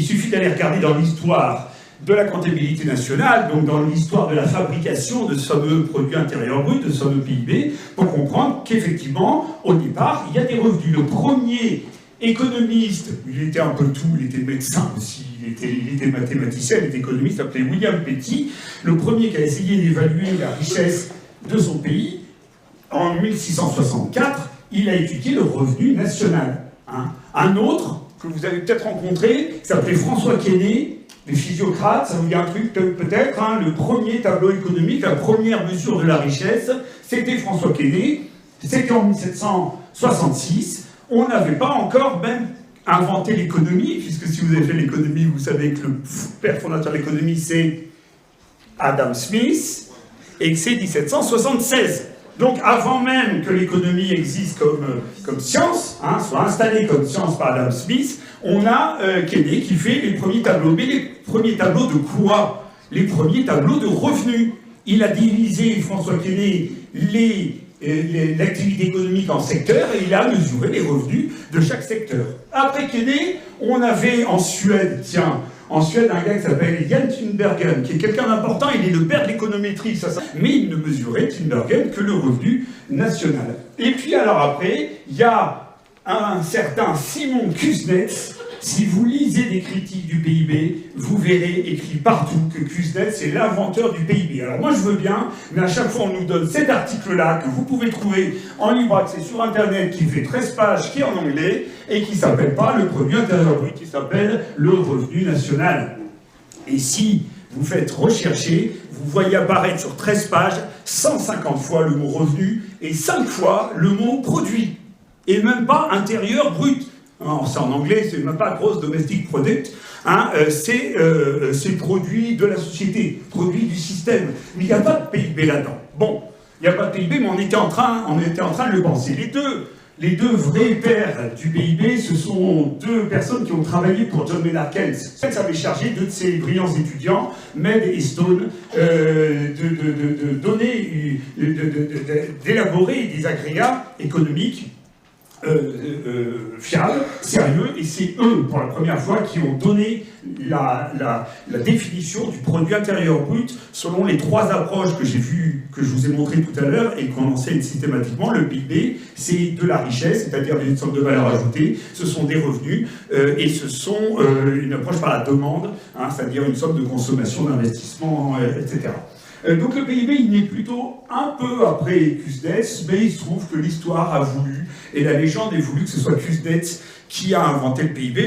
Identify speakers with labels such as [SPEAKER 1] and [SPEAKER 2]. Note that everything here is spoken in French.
[SPEAKER 1] suffit d'aller regarder dans l'histoire de la comptabilité nationale, donc dans l'histoire de la fabrication de ce fameux produit intérieur brut, de ce fameux PIB, pour comprendre qu'effectivement, au départ, il y a des revenus. Le premier économiste, il était un peu tout, il était médecin aussi, il était mathématicien, il était économiste, il s'appelait William Petty, le premier qui a essayé d'évaluer la richesse de son pays, en 1664, il a étudié le revenu national. Un autre, que vous avez peut-être rencontré, qui s'appelait François Quesnay, les physiocrates, ça vous dit un truc peut-être, le premier tableau économique, la première mesure de la richesse, c'était François Quesnay, c'était en 1766, on n'avait pas encore même inventé l'économie, puisque si vous avez fait l'économie, vous savez que le père fondateur de l'économie, c'est Adam Smith, et que c'est 1776. Donc avant même que l'économie existe comme science, soit installée comme science par Adam Smith, on a Quesnay qui fait les premiers tableaux. Mais les premiers tableaux de quoi? Les premiers tableaux de revenus. Il a divisé, François Quesnay, l'activité économique en secteurs et il a mesuré les revenus de chaque secteur. Après Quesnay, on avait en Suède, un gars qui s'appelle Jan Tinbergen, qui est quelqu'un d'important, il est le père de l'économétrie, mais il ne mesurait, Tinbergen, que le revenu national. Et puis alors après, il y a un certain Simon Kuznets. Si vous lisez des critiques du PIB, vous verrez écrit partout que Kuznets est l'inventeur du PIB. Alors moi je veux bien, mais à chaque fois on nous donne cet article-là que vous pouvez trouver en libre accès sur Internet, qui fait 13 pages, qui est en anglais, et qui ne s'appelle pas le produit intérieur brut, qui s'appelle le revenu national. Et si vous faites rechercher, vous voyez apparaître sur 13 pages 150 fois le mot revenu et 5 fois le mot produit. Et même pas intérieur brut. C'est en anglais, c'est même pas gross domestic product, c'est produit de la société, produit du système. Mais il n'y a pas de PIB là-dedans. Bon, il n'y a pas de PIB, mais on était en train de le penser. Les deux vrais pères du PIB, ce sont deux personnes qui ont travaillé pour John Maynard Keynes. Keynes avait chargé deux de ses brillants étudiants, Mead et Stone, d'élaborer des agrégats économiques fiables, sérieux, et c'est eux, pour la première fois, qui ont donné la définition du produit intérieur brut selon les trois approches que je vous ai montrées tout à l'heure et qu'on enseigne systématiquement. Le PIB, c'est de la richesse, c'est-à-dire une sorte de valeur ajoutée, ce sont des revenus, et ce sont une approche par la demande, c'est-à-dire une sorte de consommation, d'investissement, etc. Donc le PIB, il est plutôt un peu après Kuznets, mais il se trouve que l'histoire a voulu, et la légende a voulu que ce soit Kuznets qui a inventé le PIB.